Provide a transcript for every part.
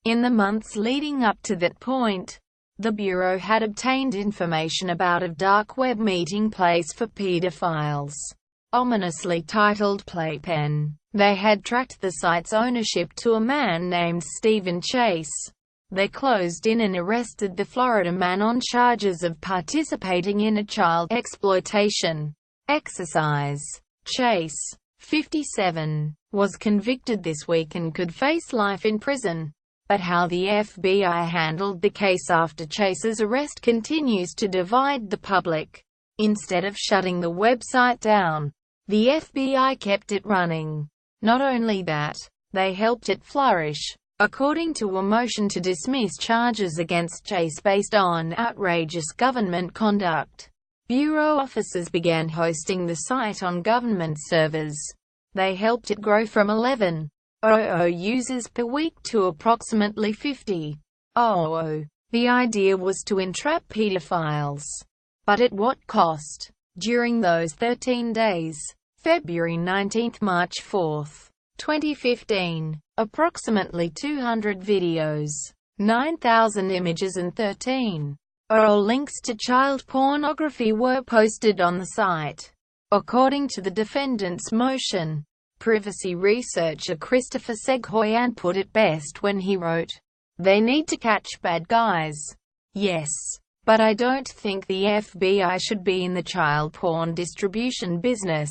In the months leading up to that point, the Bureau had obtained information about a dark web meeting place for pedophiles, ominously titled Playpen. They had tracked the site's ownership to a man named Stephen Chase. They closed in and arrested the Florida man on charges of participating in a child exploitation exercise. Chase, 57, was convicted this week and could face life in prison. But how the FBI handled the case after Chase's arrest continues to divide the public. Instead of shutting the website down, the FBI kept it running. Not only that, they helped it flourish. According to a motion to dismiss charges against Chase based on outrageous government conduct, Bureau officers began hosting the site on government servers. They helped it grow from 11,000 users per week to approximately 50,000. The idea was to entrap pedophiles. But at what cost? During those 13 days, February 19 – March 4, 2015, approximately 200 videos, 9,000 images and 13,000 links to child pornography were posted on the site. According to the defendant's motion, privacy researcher Christopher Seghoyan put it best when he wrote, "They need to catch bad guys. Yes. But I don't think the FBI should be in the child porn distribution business."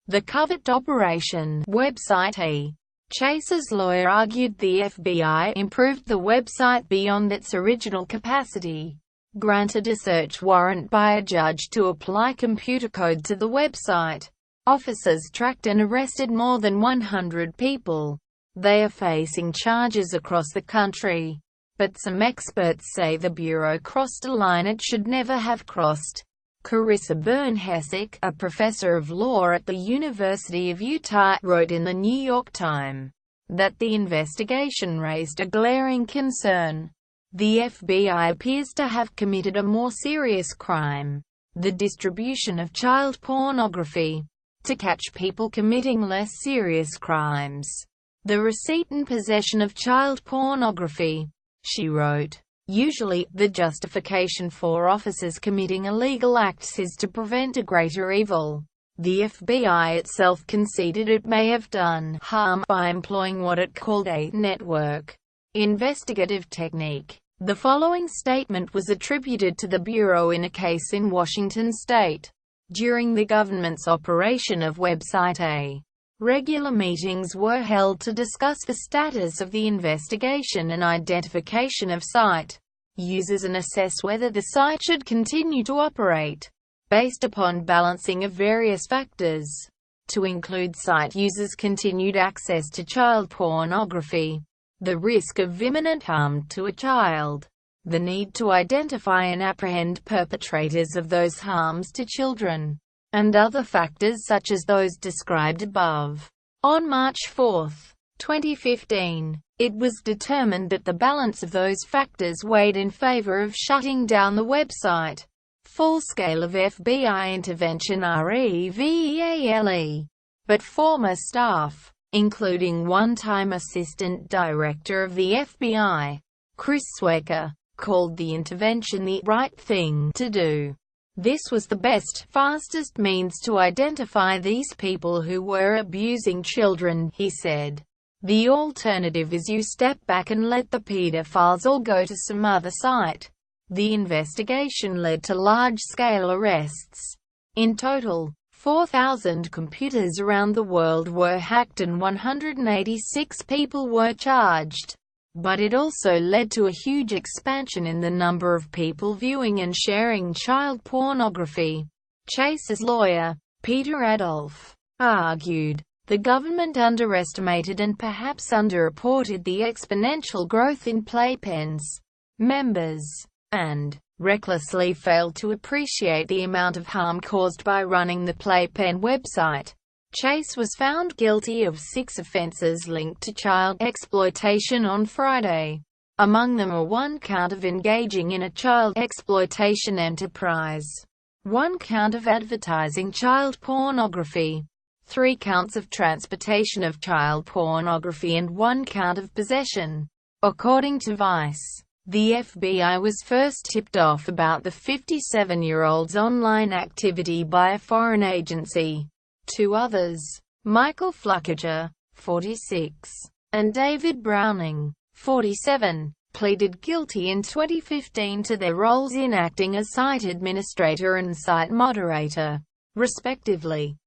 The covert operation website. Chase's lawyer argued the FBI improved the website beyond its original capacity, granted a search warrant by a judge to apply computer code to the website. Officers tracked and arrested more than 100 people. They are facing charges across the country. But some experts say the Bureau crossed a line it should never have crossed. Carissa Byrne-Hessick, a professor of law at the University of Utah, wrote in the New York Times that the investigation raised a glaring concern. The FBI appears to have committed a more serious crime, the distribution of child pornography, to catch people committing less serious crimes. The receipt and possession of child pornography, she wrote. Usually, the justification for officers committing illegal acts is to prevent a greater evil. The FBI itself conceded it may have done harm by employing what it called a network investigative technique. The following statement was attributed to the Bureau in a case in Washington state. During the government's operation of Website A, regular meetings were held to discuss the status of the investigation and identification of site users and assess whether the site should continue to operate, based upon balancing of various factors, to include site users' continued access to child pornography, the risk of imminent harm to a child, the need to identify and apprehend perpetrators of those harms to children, and other factors such as those described above. On March 4, 2015, it was determined that the balance of those factors weighed in favor of shutting down the website. Full scale of FBI intervention REVEALE. But former staff, including one-time Assistant Director of the FBI, Chris Swecker, called the intervention the right thing to do. This was the best, fastest means to identify these people who were abusing children, he said. The alternative is you step back and let the pedophiles all go to some other site. The investigation led to large-scale arrests. In total, 4,000 computers around the world were hacked and 186 people were charged. But it also led to a huge expansion in the number of people viewing and sharing child pornography. Chase's lawyer, Peter Adolph, argued, the government underestimated and perhaps underreported the exponential growth in Playpen's members, and recklessly failed to appreciate the amount of harm caused by running the Playpen website. Chase was found guilty of 6 offenses linked to child exploitation on Friday. Among them are 1 count of engaging in a child exploitation enterprise, 1 count of advertising child pornography, 3 counts of transportation of child pornography and 1 count of possession. According to Vice, the FBI was first tipped off about the 57-year-old's online activity by a foreign agency. Two others, Michael Fluckiger, 46, and David Browning, 47, pleaded guilty in 2015 to their roles in acting as site administrator and site moderator, respectively.